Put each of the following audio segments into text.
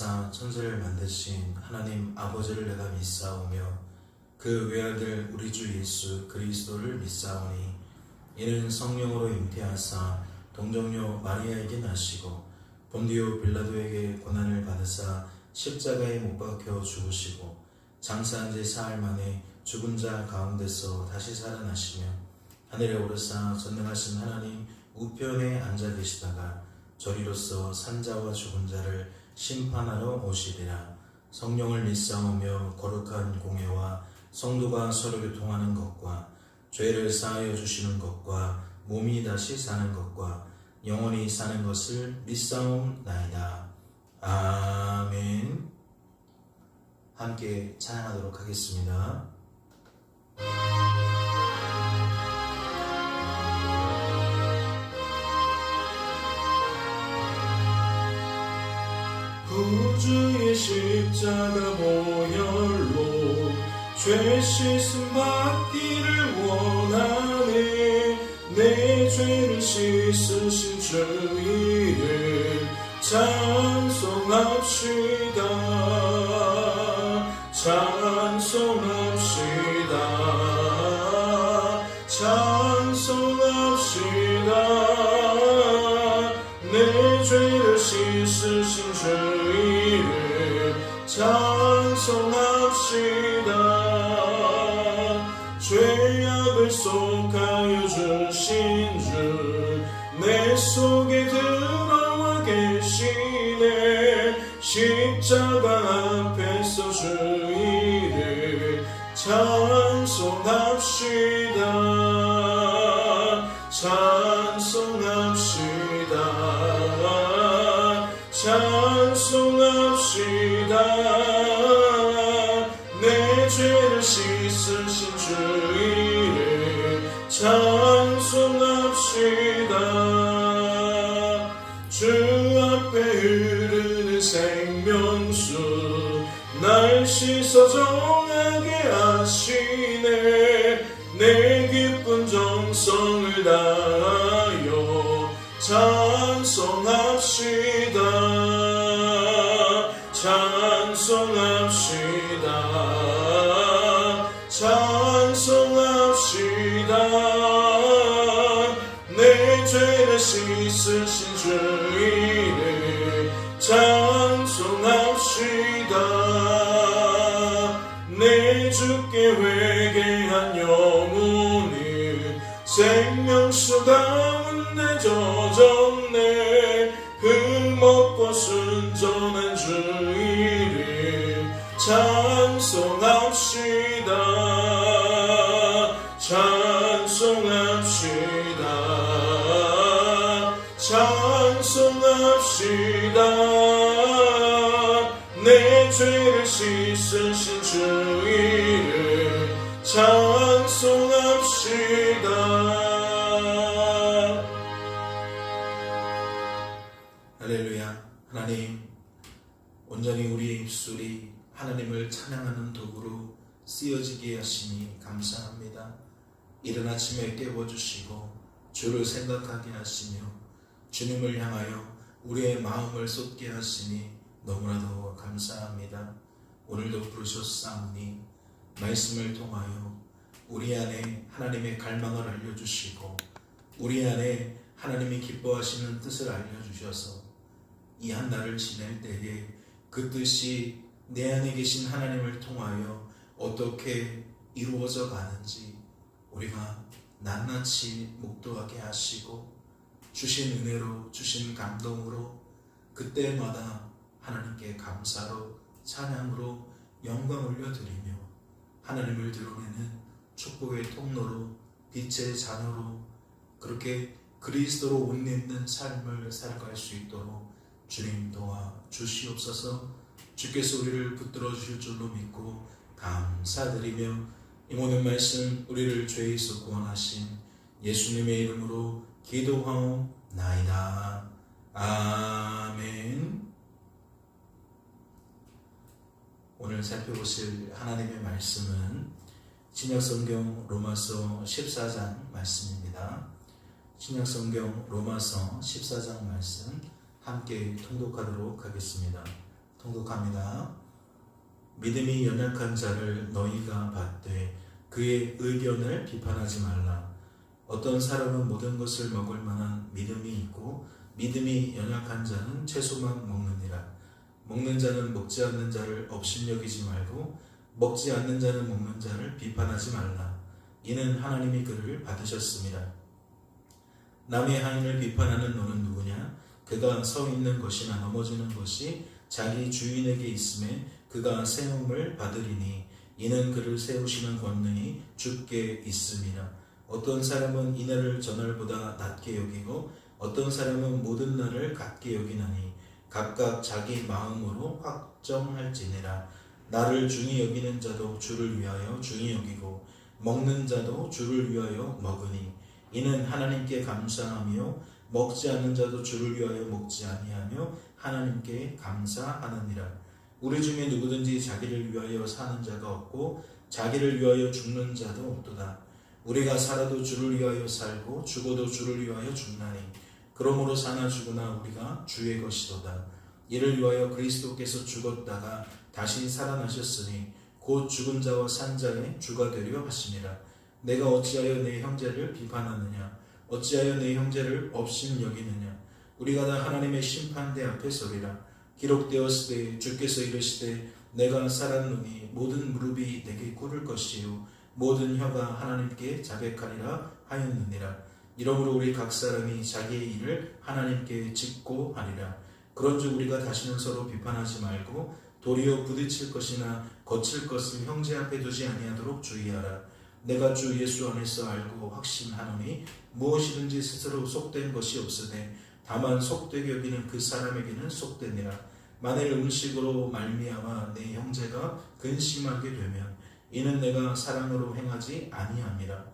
인하사 천지를 만드신 하나님 아버지를 내가 믿사오며 그 외아들 우리 주 예수 그리스도를 믿사오니 이는 성령으로 잉태하사 동정녀 마리아에게 나시고 본디오 빌라도에게 고난을 받으사 십자가에 못 박혀 죽으시고 장사한 지 사흘 만에 죽은 자 가운데서 다시 살아나시며 하늘에 오르사 전능하신 하나님 우편에 앉아 계시다가 저리로서 산자와 죽은 자를 심판하러 오시리라. 성령을 믿사오며 거룩한 공예와 성도가 서로 교통하는 것과 죄를 사하여 주시는 것과 몸이 다시 사는 것과 영원히 사는 것을 믿사옵나이다. 아멘. 함께 찬양하도록 하겠습니다. 구주의 십자가 보혈로 죄 씻음 받기를 원하네. 내 죄를 씻으신 주 이름 찬송합시다. 찬송합시다. 찬송합시다. 내 죄를 씻으신 주 이름 찬송합시다. 죄악을 속하여 주신 주 내 속에 들어와 계시네. 십자가 앞에서 주 이름 찬송합시다. 찬송합시다. 찬송합시다. 내 죄를 씻으신 주 이름 찬송합시다. 주 앞에 흐르는 생명수 날 씻어 정하게 하시네. 내 기쁜 정성을 다하여 찬송합시다. 찬송합시다. 찬송합시다. 내 죄를 씻으신 주 이름 찬송합시다. 내 주께 회개한 영혼이 생명수 가운데 젖었네. 흠없고 순전한 주 이름 찬송합시다. 찬송합시다. 찬송합시다. 내 죄를 씻으신 주 이름 찬송합시다. 할렐루야. 하나님, 온전히 우리의 입술이 하나님을 찬양하는 도구로 쓰여지게 하시니 감사합니다. 이른 아침에 깨워주시고 주를 생각하게 하시며 주님을 향하여 우리의 마음을 쏟게 하시니 너무나도 감사합니다. 오늘도 부르셨사오니 말씀을 통하여 우리 안에 하나님의 갈망을 알려주시고 우리 안에 하나님이 기뻐하시는 뜻을 알려주셔서 이 한 달을 지낼 때에 그 뜻이 내 안에 계신 하나님을 통하여 어떻게 이루어져 가는지 우리가 낱낱이 묵도하게 하시고 주신 은혜로 주신 감동으로 그때마다 하나님께 감사로 찬양으로 영광 올려드리며 하나님을 드러내는 축복의 통로로 빛의 자녀로 그렇게 그리스도로 옷 입는 삶을 살아갈 수 있도록 주님 도와 주시옵소서. 주께서 우리를 붙들어 주실 줄로 믿고 감사드리며 이 모든 말씀 우리를 죄에서 구원하신 예수님의 이름으로 기도하옵나이다. 아멘. 오늘 살펴보실 하나님의 말씀은 신약성경 로마서 14장 말씀입니다. 신약성경 로마서 14장 말씀 함께 통독하도록 하겠습니다. 통독합니다. 믿음이 연약한 자를 너희가 받되 그의 의견을 비판하지 말라. 어떤 사람은 모든 것을 먹을 만한 믿음이 있고 믿음이 연약한 자는 채소만 먹느니라. 먹는 자는 먹지 않는 자를 업신여기지 말고 먹지 않는 자는 먹는 자를 비판하지 말라. 이는 하나님이 그를 받으셨습니다. 남의 하인을 비판하는 너는 누구냐? 그가 서 있는 것이나 넘어지는 것이 자기 주인에게 있음에 그가 세움을 받으리니 이는 그를 세우시는 권능이 주께 있음이라. 어떤 사람은 이날을 저날보다 낮게 여기고 어떤 사람은 모든 날을 같게 여기나니 각각 자기 마음으로 확정할지니라. 나를 중히 여기는 자도 주를 위하여 중히 여기고 먹는 자도 주를 위하여 먹으니 이는 하나님께 감사하며 먹지 않는 자도 주를 위하여 먹지 아니하며 하나님께 감사하느니라. 우리 중에 누구든지 자기를 위하여 사는 자가 없고 자기를 위하여 죽는 자도 없도다. 우리가 살아도 주를 위하여 살고 죽어도 주를 위하여 죽나니 그러므로 사나 죽으나 우리가 주의 것이도다. 이를 위하여 그리스도께서 죽었다가 다시 살아나셨으니 곧 죽은 자와 산 자의 주가 되려 하심이라. 내가 어찌하여 내 형제를 비판하느냐? 어찌하여 내 형제를 업신 여기느냐? 우리가 다 하나님의 심판대 앞에 서리라. 기록되었으되 주께서 이르시되 내가 살았노니 모든 무릎이 내게 꿇을 것이요 모든 혀가 하나님께 자백하리라 하였느니라. 이러므로 우리 각 사람이 자기의 일을 하나님께 짓고 하리라. 그런즉 우리가 다시는 서로 비판하지 말고 도리어 부딪힐 것이나 거칠 것을 형제 앞에 두지 아니하도록 주의하라. 내가 주 예수 안에서 알고 확신하노니 무엇이든지 스스로 속된 것이 없으되 다만 속되게 여기는 그 사람에게는 속되니라. 만일 음식으로 말미암아 내 형제가 근심하게 되면 이는 내가 사랑으로 행하지 아니함이라.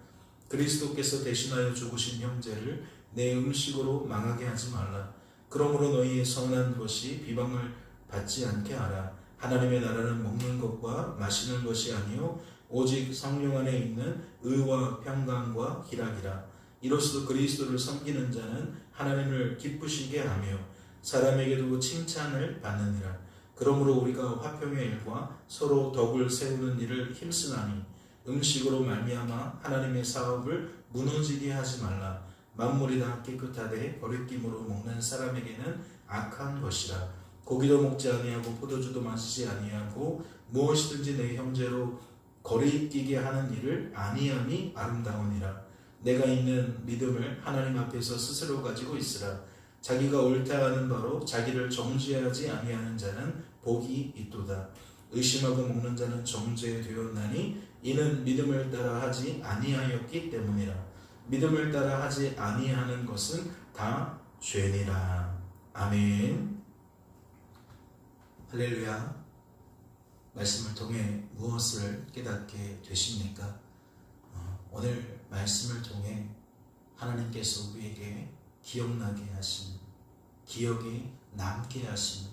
그리스도께서 대신하여 죽으신 형제를 내 음식으로 망하게 하지 말라. 그러므로 너희의 선한 것이 비방을 받지 않게 하라. 하나님의 나라는 먹는 것과 마시는 것이 아니요 오직 성령 안에 있는 의와 평강과 희락이라. 이로써 그리스도를 섬기는 자는 하나님을 기쁘시게 하며 사람에게도 칭찬을 받느니라. 그러므로 우리가 화평의 일과 서로 덕을 세우는 일을 힘쓰나니 음식으로 말미암아 하나님의 사업을 무너지게 하지 말라. 만물이 다 깨끗하되 버리낌으로 먹는 사람에게는 악한 것이라. 고기도 먹지 아니하고 포도주도 마시지 아니하고 무엇이든지 내 형제로 거리끼게 하는 일을 아니함이 아름다우니라. 내가 있는 믿음을 하나님 앞에서 스스로 가지고 있으라. 자기가 옳다 하는 바로 자기를 정죄하지 아니하는 자는 복이 있도다. 의심하고 먹는 자는 정죄되었나니 이는 믿음을 따라 하지 아니하였기 때문이라. 믿음을 따라 하지 아니하는 것은 다 죄니라. 아멘. 할렐루야. 말씀을 통해 무엇을 깨닫게 되십니까? 오늘 말씀을 통해 하나님께서 우리에게 기억나게 하신, 기억이 남게 하신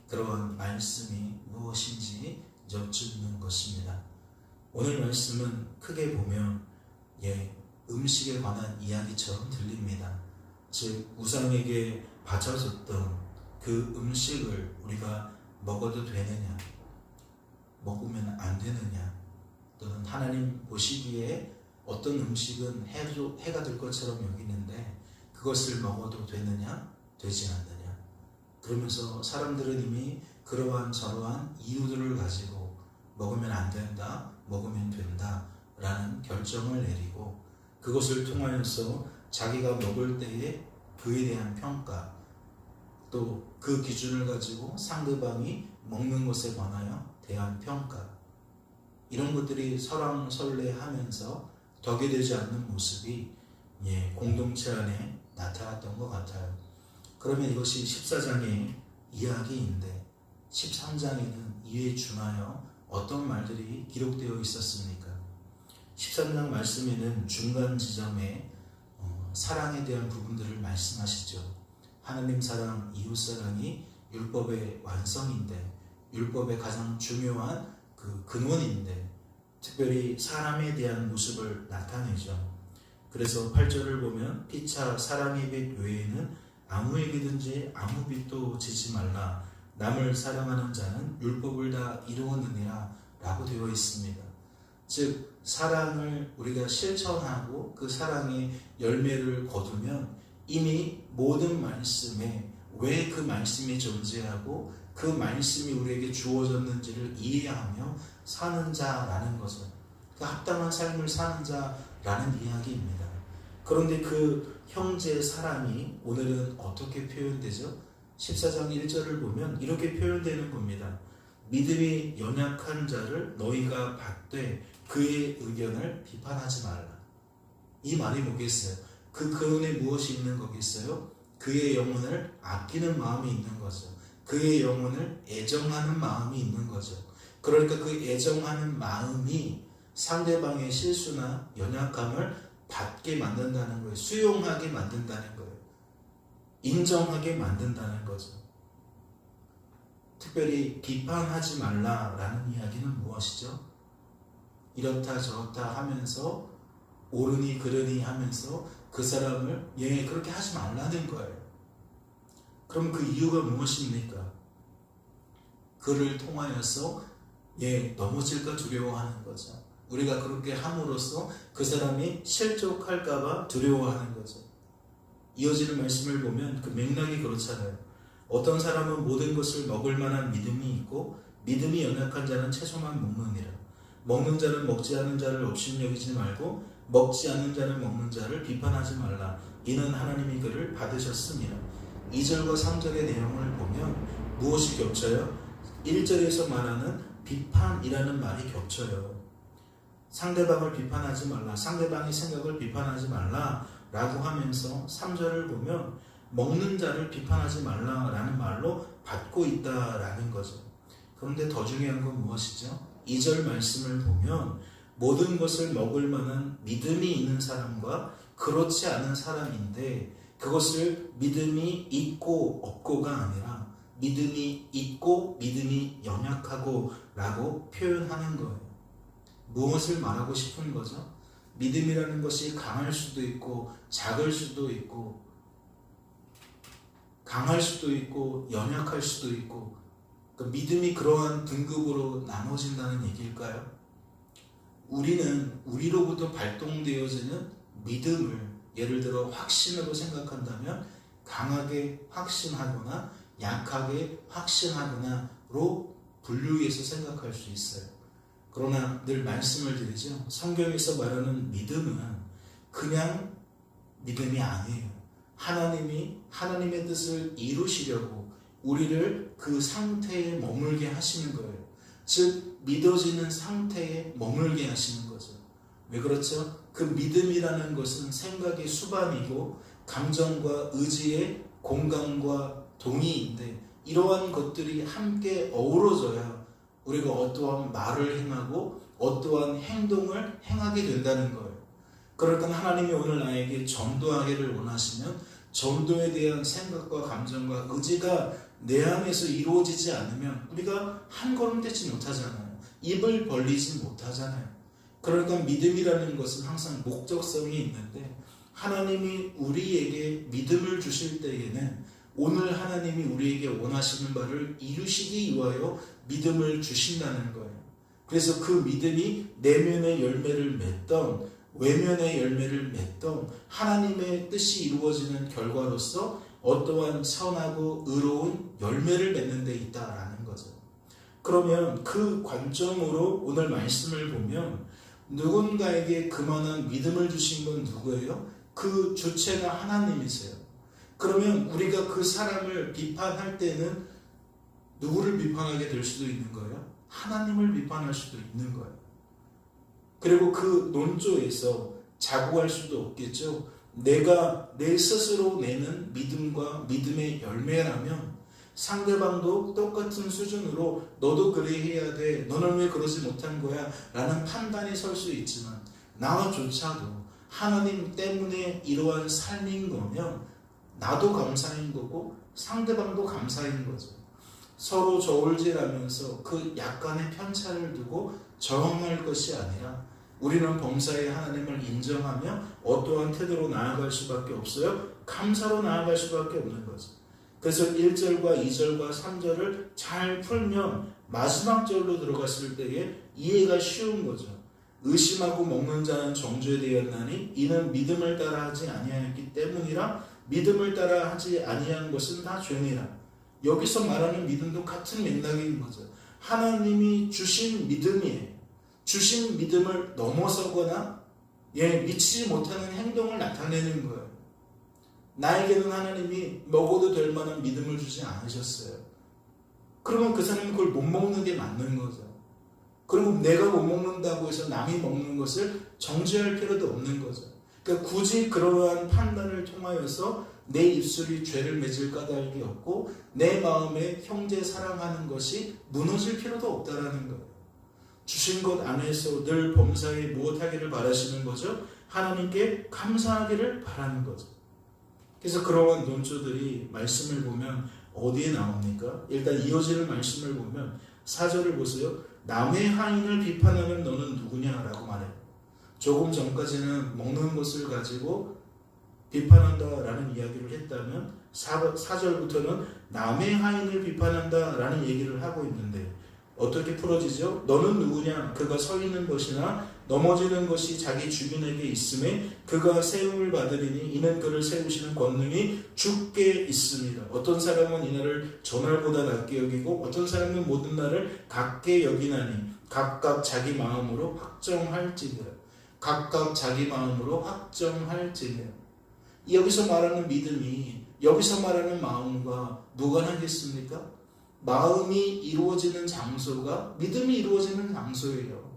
그러한 말씀이 무엇인지 여쭙는 것입니다. 오늘 말씀은 크게 보면 음식에 관한 이야기처럼 들립니다. 즉 우상에게 바쳐졌던 그 음식을 우리가 먹어도 되느냐, 먹으면 안 되느냐, 또는 하나님 보시기에 어떤 음식은 해가 될 것처럼 여기는데 그것을 먹어도 되느냐, 되지 않느냐. 그러면서 사람들은 이미 그러한 저러한 이유들을 가지고 먹으면 안 된다, 먹으면 된다 라는 결정을 내리고 그것을 통하여서 자기가 먹을 때에 그에 대한 평가, 또 그 기준을 가지고 상대방이 먹는 것에 관하여 대한 평가, 이런 것들이 설왕설래하면서 덕이 되지 않는 모습이 공동체 안에 나타났던 것 같아요. 그러면 이것이 14장의 이야기인데 13장에는 이에 준하여 어떤 말들이 기록되어 있었습니까? 13장 말씀에는 중간 지점에 사랑에 대한 부분들을 말씀하시죠. 하나님 사랑, 이웃 사랑이 율법의 완성인데, 율법의 가장 중요한 그 근원인데, 특별히 사람에 대한 모습을 나타내죠. 그래서 8절을 보면 피차 사람의 빚 외에는 아무에게든지 아무 빚도 지지 말라. 남을 사랑하는 자는 율법을 다 이루었느니라 라고 되어 있습니다. 즉 사랑을 우리가 실천하고 그 사랑의 열매를 거두면 이미 모든 말씀에 왜 그 말씀이 존재하고 그 말씀이 우리에게 주어졌는지를 이해하며 사는 자라는 거죠. 그 합당한 삶을 사는 자라는 이야기입니다. 그런데 그 형제의 사랑이 오늘은 어떻게 표현되죠? 14장 1절을 보면 이렇게 표현되는 겁니다. 믿음이 연약한 자를 너희가 받되 그의 의견을 비판하지 말라. 이 말이 뭐겠어요? 그 안에 무엇이 있는 거겠어요? 그의 영혼을 아끼는 마음이 있는 거죠. 그의 영혼을 애정하는 마음이 있는 거죠. 그러니까 그 애정하는 마음이 상대방의 실수나 연약함을 받게 만든다는 거예요. 수용하게 만든다는 거예요. 인정하게 만든다는 거죠. 특별히 비판하지 말라라는 이야기는 무엇이죠? 이렇다 저렇다 하면서 옳으니 그르니 하면서 그 사람을 그렇게 하지 말라는 거예요. 그럼 그 이유가 무엇입니까? 그를 통하여서 넘어질까 두려워하는 거죠. 우리가 그렇게 함으로써 그 사람이 실족할까봐 두려워하는 거죠. 이어지는 말씀을 보면 그 맥락이 그렇잖아요. 어떤 사람은 모든 것을 먹을 만한 믿음이 있고 믿음이 연약한 자는 채소만 먹느니라. 먹는 자는 먹지 않는 자를 업신여기지 말고 먹지 않는 자는 먹는 자를 비판하지 말라. 이는 하나님이 그를 받으셨습니다. 2절과 3절의 내용을 보면 무엇이 겹쳐요? 1절에서 말하는 비판이라는 말이 겹쳐요. 상대방을 비판하지 말라, 상대방의 생각을 비판하지 말라 라고 하면서 3절을 보면 먹는 자를 비판하지 말라라는 말로 받고 있다라는 거죠. 그런데 더 중요한 건 무엇이죠? 2절 말씀을 보면 모든 것을 먹을 만한 믿음이 있는 사람과 그렇지 않은 사람인데 그것을 믿음이 있고 없고가 아니라 믿음이 있고 믿음이 연약하고 라고 표현하는 거예요. 무엇을 말하고 싶은 거죠? 믿음이라는 것이 강할 수도 있고 작을 수도 있고 강할 수도 있고 연약할 수도 있고 그러니까 믿음이 그러한 등급으로 나눠진다는 얘기일까요? 우리는 우리로부터 발동되어지는 믿음을 예를 들어 확신으로 생각한다면 강하게 확신하거나 약하게 확신하거나로 분류해서 생각할 수 있어요. 그러나 늘 말씀을 드리죠. 성경에서 말하는 믿음은 그냥 믿음이 아니에요. 하나님이 하나님의 뜻을 이루시려고 우리를 그 상태에 머물게 하시는 거예요. 즉 믿어지는 상태에 머물게 하시는 거죠. 왜 그렇죠? 그 믿음이라는 것은 생각의 수반이고 감정과 의지의 공감과 동의인데 이러한 것들이 함께 어우러져야 우리가 어떠한 말을 행하고 어떠한 행동을 행하게 된다는 거예요. 그러니까 하나님이 오늘 나에게 전도하기를 원하시면 전도에 대한 생각과 감정과 의지가 내 안에서 이루어지지 않으면 우리가 한 걸음 떼지 못하잖아요. 입을 벌리지 못하잖아요. 그러니까 믿음이라는 것은 항상 목적성이 있는데 하나님이 우리에게 믿음을 주실 때에는 오늘 하나님이 우리에게 원하시는 바를 이루시기 위하여 믿음을 주신다는 거예요. 그래서 그 믿음이 내면의 열매를 맺던 외면의 열매를 맺던 하나님의 뜻이 이루어지는 결과로서 어떠한 선하고 의로운 열매를 맺는 데 있다라는 거죠. 그러면 그 관점으로 오늘 말씀을 보면 누군가에게 그만한 믿음을 주신 건 누구예요? 그 주체가 하나님이세요. 그러면 우리가 그 사람을 비판할 때는 누구를 비판하게 될 수도 있는 거예요? 하나님을 비판할 수도 있는 거예요. 그리고 그 논조에서 자고할 수도 없겠죠. 내가 내 스스로 내는 믿음과 믿음의 열매라면 상대방도 똑같은 수준으로 너도 그래 해야 돼, 너는 왜 그러지 못한 거야 라는 판단이 설 수 있지만 나조차도 하나님 때문에 이러한 삶인 거면 나도 감사인 거고 상대방도 감사인 거죠. 서로 저울질하면서 그 약간의 편차를 두고 저항할 것이 아니라 우리는 범사의 하나님을 인정하며 어떠한 태도로 나아갈 수밖에 없어요? 감사로 나아갈 수밖에 없는 거죠. 그래서 1절과 2절과 3절을 잘 풀면 마지막 절로 들어갔을 때에 이해가 쉬운 거죠. 의심하고 먹는 자는 정죄되었나니 이는 믿음을 따라 하지 아니하였기 때문이라. 믿음을 따라 하지 아니한 것은 다 죄니라. 여기서 말하는 믿음도 같은 맥락인 거죠. 하나님이 주신 믿음이에요. 주신 믿음을 넘어서거나 미치지 못하는 행동을 나타내는 거예요. 나에게는 하나님이 먹어도 될 만한 믿음을 주지 않으셨어요. 그러면 그 사람은 그걸 못 먹는 게 맞는 거죠. 그리고 내가 못 먹는다고 해서 남이 먹는 것을 정죄할 필요도 없는 거죠. 그러니까 굳이 그러한 판단을 통하여서 내 입술이 죄를 맺을 까닭이 없고 내 마음에 형제 사랑하는 것이 무너질 필요도 없다라는 거예요. 주신 것 안에서 늘 범사에 무엇하기를 바라시는 거죠? 하나님께 감사하기를 바라는 거죠. 그래서 그러한 논조들이 말씀을 보면 어디에 나옵니까? 일단 이어지는 말씀을 보면 4절을 보세요. 남의 하인을 비판하는 너는 누구냐라고 말해요. 조금 전까지는 먹는 것을 가지고 비판한다라는 이야기를 했다면 4절부터는 남의 하인을 비판한다라는 얘기를 하고 있는데 어떻게 풀어지죠? 너는 누구냐? 그가 서 있는 것이나 넘어지는 것이 자기 주민에게 있음에 그가 세움을 받으리니 이는 그를 세우시는 권능이 주께 있습니다. 어떤 사람은 이날을 전날보다 낮게 여기고 어떤 사람은 모든 날을 같게 여기나니 각각 자기 마음으로 확정할지니라. 각각 자기 마음으로 확정할지니라. 여기서 말하는 믿음이 여기서 말하는 마음과 무관하겠습니까? 마음이 이루어지는 장소가 믿음이 이루어지는 장소예요.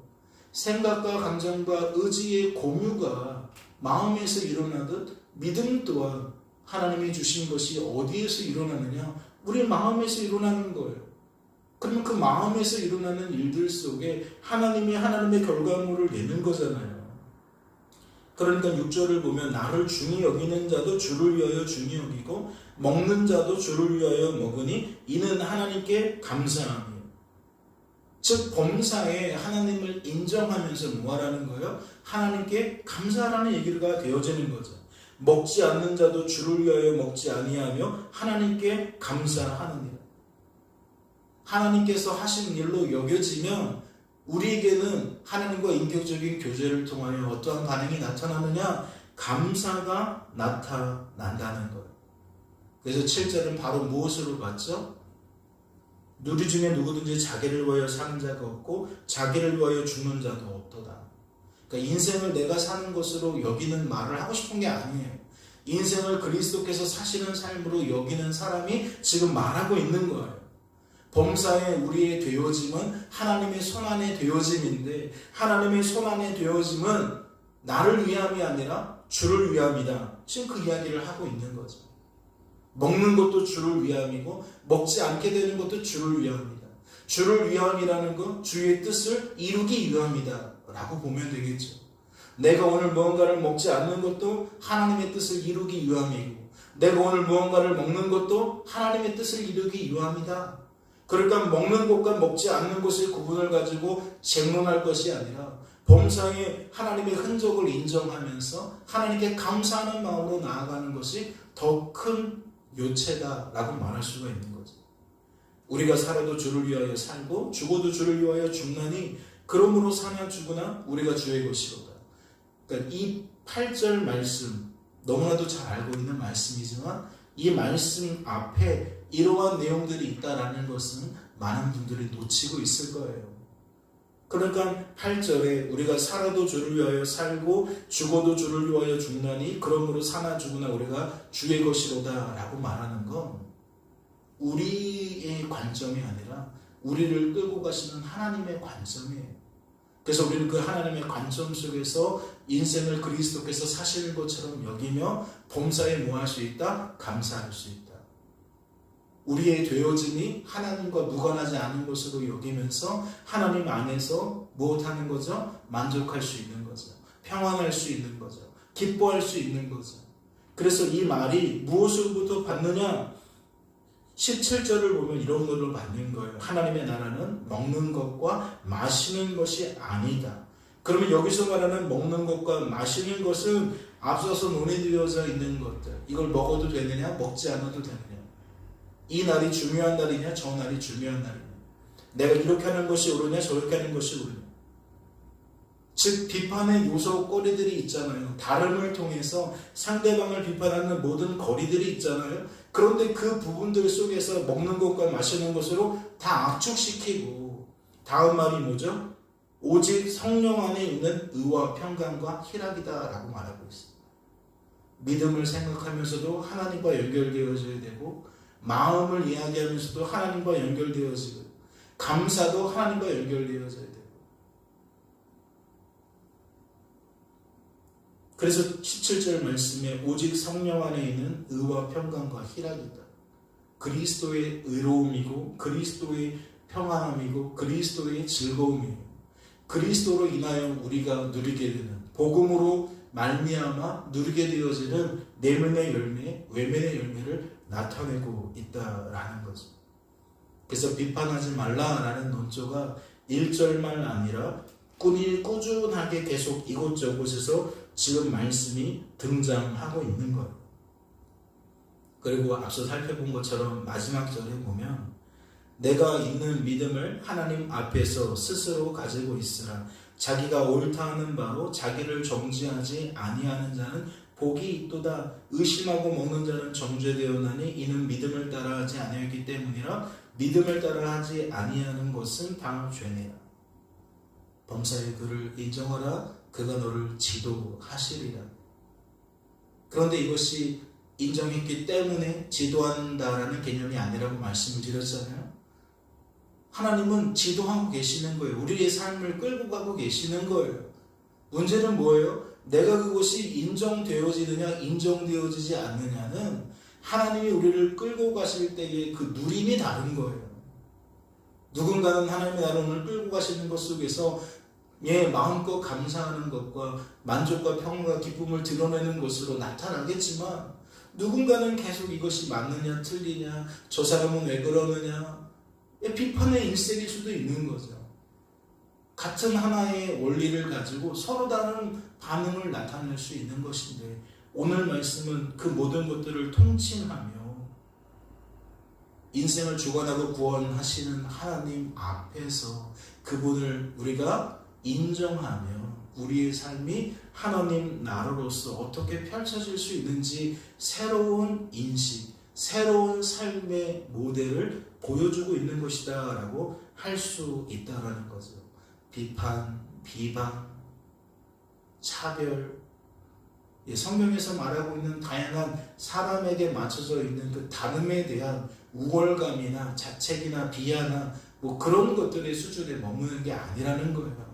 생각과 감정과 의지의 공유가 마음에서 일어나듯 믿음 또한 하나님이 주신 것이 어디에서 일어나느냐? 우리 마음에서 일어나는 거예요. 그러면 그 마음에서 일어나는 일들 속에 하나님이 하나님의 결과물을 내는 거잖아요. 그러니까 6절을 보면 나를 중히 여기는 자도 주를 위하여 중히 여기고 먹는 자도 주를 위하여 먹으니 이는 하나님께 감사함이에요. 즉 범사에 하나님을 인정하면서 뭐하라는 거예요? 하나님께 감사하라는 얘기가 되어지는 거죠. 먹지 않는 자도 주를 위하여 먹지 아니하며 하나님께 감사하느니라. 하나님께서 하신 일로 여겨지면 우리에게는 하나님과 인격적인 교제를 통하여 어떠한 반응이 나타나느냐? 감사가 나타난다는 거예요. 그래서 7절은 바로 무엇으로 봤죠? 누리 중에 누구든지 자기를 위하여 사는 자가 없고 자기를 위하여 죽는 자도 없도다. 그러니까 인생을 내가 사는 것으로 여기는 말을 하고 싶은 게 아니에요. 인생을 그리스도께서 사시는 삶으로 여기는 사람이 지금 말하고 있는 거예요. 범사에 우리의 되어짐은 하나님의 손안에 되어짐인데 하나님의 손안에 되어짐은 나를 위함이 아니라 주를 위함이다. 지금 그 이야기를 하고 있는 거죠. 먹는 것도 주를 위함이고 먹지 않게 되는 것도 주를 위함이다. 주를 위함이라는 건 주의 뜻을 이루기 위함이다 라고 보면 되겠죠. 내가 오늘 무언가를 먹지 않는 것도 하나님의 뜻을 이루기 위함이고 내가 오늘 무언가를 먹는 것도 하나님의 뜻을 이루기 위함이다. 그러니까 먹는 것과 먹지 않는 것의 구분을 가지고 쟁론할 것이 아니라 범사에 하나님의 흔적을 인정하면서 하나님께 감사하는 마음으로 나아가는 것이 더 큰 요체다라고 말할 수가 있는 거죠. 우리가 살아도 주를 위하여 살고 죽어도 주를 위하여 죽나니 그러므로 사냐 죽으나 우리가 주의 것이로다. 그러니까 이 8절 말씀 너무나도 잘 알고 있는 말씀이지만 이 말씀 앞에 이러한 내용들이 있다라는 것은 많은 분들이 놓치고 있을 거예요. 그러니까 8절에 우리가 살아도 주를 위하여 살고 죽어도 주를 위하여 죽나니 그러므로 사나 죽으나 우리가 주의 것이로다 라고 말하는 건 우리의 관점이 아니라 우리를 끌고 가시는 하나님의 관점이에요. 그래서 우리는 그 하나님의 관점 속에서 인생을 그리스도께서 사시는 것처럼 여기며 범사에 뭐할 수 있다? 감사할 수 있다. 우리의 되어짐이 하나님과 무관하지 않은 것으로 여기면서 하나님 안에서 무엇하는 거죠? 만족할 수 있는 거죠. 평안할 수 있는 거죠. 기뻐할 수 있는 거죠. 그래서 이 말이 무엇으로부터 받느냐? 17절을 보면 이런 것을 받는 거예요. 하나님의 나라는 먹는 것과 마시는 것이 아니다. 그러면 여기서 말하는 먹는 것과 마시는 것은 앞서서 논의되어져 있는 것들. 이걸 먹어도 되느냐? 먹지 않아도 되느냐? 이 날이 중요한 날이냐 저 날이 중요한 날이냐, 내가 이렇게 하는 것이 옳으냐 저렇게 하는 것이 옳으냐. 즉 비판의 요소 거리들이 있잖아요. 다름을 통해서 상대방을 비판하는 모든 거리들이 있잖아요. 그런데 그 부분들 속에서 먹는 것과 마시는 것으로 다 압축시키고, 다음 말이 뭐죠? 오직 성령 안에 있는 의와 평강과 희락이다 라고 말하고 있습니다. 믿음을 생각하면서도 하나님과 연결되어져야 되고, 마음을 이야기하면서도 하나님과 연결되어지고, 감사도 하나님과 연결되어져야 되고. 그래서 17절 말씀에 오직 성령 안에 있는 의와 평강과 희락이다. 그리스도의 의로움이고 그리스도의 평안함이고 그리스도의 즐거움이고, 그리스도로 인하여 우리가 누리게 되는, 복음으로 말미암아 누리게 되어지는 내면의 열매, 외면의 열매를 나타내고 있다라는 거죠. 그래서 비판하지 말라라는 논조가 1절만 아니라 꾸준하게 계속 이곳저곳에서 지금 말씀이 등장하고 있는 거예요. 그리고 앞서 살펴본 것처럼 마지막 절에 보면 내가 있는 믿음을 하나님 앞에서 스스로 가지고 있으라. 자기가 옳다 하는 바로 자기를 정죄하지 아니하는 자는 복이 있도다. 의심하고 먹는 자는 정죄되었나니 이는 믿음을 따라하지 아니하였기 때문이라. 믿음을 따라하지 아니하는 것은 다 죄니라. 범사의 그를 인정하라. 그가 너를 지도하시리라. 그런데 이것이 인정했기 때문에 지도한다라는 개념이 아니라고 말씀을 드렸잖아요. 하나님은 지도하고 계시는 거예요. 우리의 삶을 끌고 가고 계시는 거예요. 문제는 뭐예요? 내가 그것이 인정되어지느냐 인정되어지지 않느냐는 하나님이 우리를 끌고 가실 때의 그 누림이 다른 거예요. 누군가는 하나님의 나를 오늘 끌고 가시는 것 속에서 마음껏 감사하는 것과 만족과 평안과 기쁨을 드러내는 것으로 나타나겠지만, 누군가는 계속 이것이 맞느냐 틀리냐, 저 사람은 왜 그러느냐, 비판의 일색일 수도 있는 거죠. 같은 하나의 원리를 가지고 서로 다른 반응을 나타낼 수 있는 것인데, 오늘 말씀은 그 모든 것들을 통칭하며 인생을 주관하고 구원하시는 하나님 앞에서 그분을 우리가 인정하며 우리의 삶이 하나님 나라로서 어떻게 펼쳐질 수 있는지 새로운 인식, 새로운 삶의 모델을 보여주고 있는 것이다 라고 할 수 있다라는 거죠. 비판, 비방, 차별, 성경에서 말하고 있는 다양한 사람에게 맞춰져 있는 그 다름에 대한 우월감이나 자책이나 비하나 그런 것들의 수준에 머무는 게 아니라는 거예요.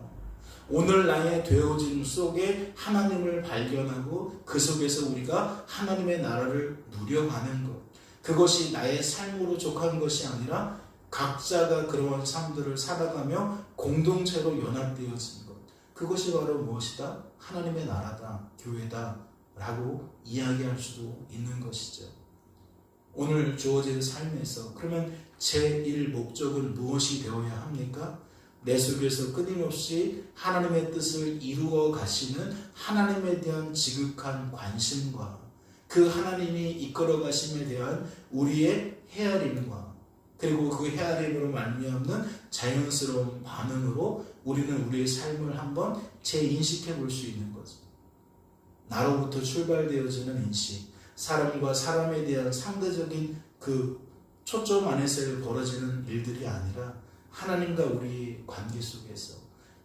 오늘 나의 되어짐 속에 하나님을 발견하고 그 속에서 우리가 하나님의 나라를 누려가는 것, 그것이 나의 삶으로 족한 것이 아니라 각자가 그러한 삶들을 살아가며 공동체로 연합되어진 것, 그것이 바로 무엇이다? 하나님의 나라다, 교회다 라고 이야기할 수도 있는 것이죠. 오늘 주어진 삶에서 그러면 제1 목적은 무엇이 되어야 합니까? 내 속에서 끊임없이 하나님의 뜻을 이루어 가시는 하나님에 대한 지극한 관심과 그 하나님이 이끌어 가심에 대한 우리의 헤아림과, 그리고 그 헤아림으로 말미암는 자연스러운 반응으로 우리는 우리의 삶을 한번 재인식해 볼 수 있는 거죠. 나로부터 출발되어지는 인식, 사람과 사람에 대한 상대적인 그 초점 안에서 벌어지는 일들이 아니라 하나님과 우리의 관계 속에서,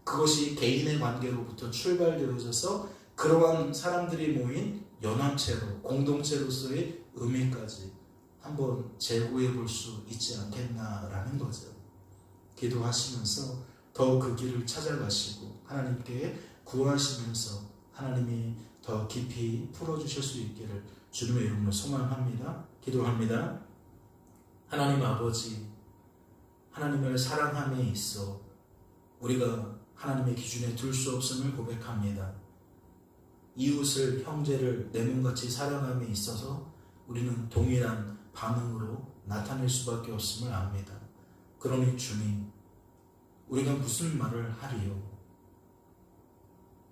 그것이 개인의 관계로부터 출발되어져서 그러한 사람들이 모인 연합체로, 공동체로서의 의미까지 한번 재고해 볼 수 있지 않겠나라는 거죠. 기도하시면서 더 그 길을 찾아가시고 하나님께 구하시면서 하나님이 더 깊이 풀어주실 수 있기를 주님의 이름으로 소망합니다. 기도합니다. 하나님 아버지, 하나님을 사랑함에 있어 우리가 하나님의 기준에 둘 수 없음을 고백합니다. 이웃을, 형제를 내 몸같이 사랑함에 있어서 우리는 동일한 반응으로 나타낼 수밖에 없음을 압니다. 그러니 주님, 우리가 무슨 말을 하리요?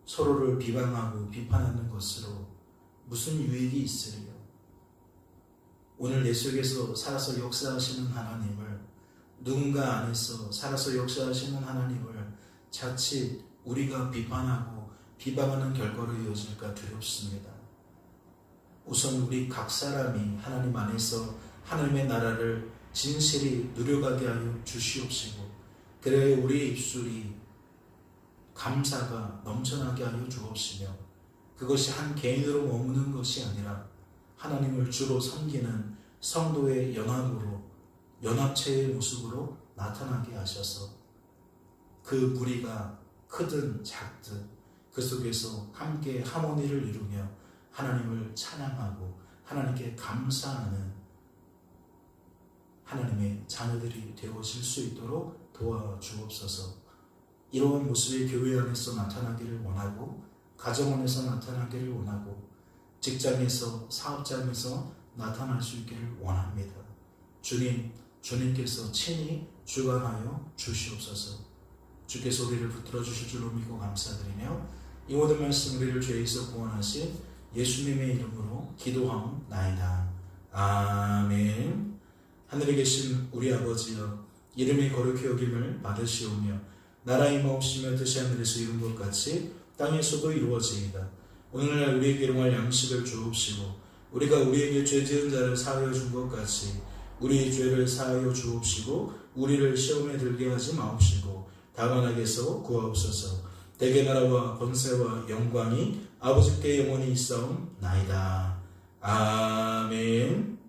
서로를 비방하고 비판하는 것으로 무슨 유익이 있으리요? 오늘 내 속에서 살아서 역사하시는 하나님을, 누군가 안에서 살아서 역사하시는 하나님을 자칫 우리가 비판하고 비방하는 결과로 이어질까 두렵습니다. 우선 우리 각 사람이 하나님 안에서 하나님의 나라를 진실히 누려가게 하여 주시옵시고, 그래야 우리의 입술이 감사가 넘쳐나게 하여 주옵시며, 그것이 한 개인으로 머무는 것이 아니라 하나님을 주로 섬기는 성도의 연합으로, 연합체의 모습으로 나타나게 하셔서 그 무리가 크든 작든 그 속에서 함께 하모니를 이루며 하나님을 찬양하고 하나님께 감사하는 하나님의 자녀들이 되어질 수 있도록 도와주옵소서. 이러한 모습이 교회 안에서 나타나기를 원하고, 가정 안에서 나타나기를 원하고, 직장에서, 사업장에서 나타날 수 있기를 원합니다. 주님께서 친히 주관하여 주시옵소서. 주께서 우리를 붙들어 주실 줄로 믿고 감사드리며, 이 모든 말씀 우리를 죄에서 구원하신 예수님의 이름으로 기도하옵나이다. 아멘. 하늘에 계신 우리 아버지여, 이름이 거룩히 여김을 받으시오며 나라 임하옵시며 뜻이 하늘에서 이룬 것 같이 땅에서도 이루어지이다. 오늘날 우리에게 일용할 양식을 주옵시고, 우리가 우리에게 죄 지은 자를 사하여 준 것 같이 우리의 죄를 사하여 주옵시고, 우리를 시험에 들게 하지 마옵시고 다만 악에서 구하옵소서. 대개 나라와 권세와 영광이 아버지께 영원히 있사옵나이다. 아멘.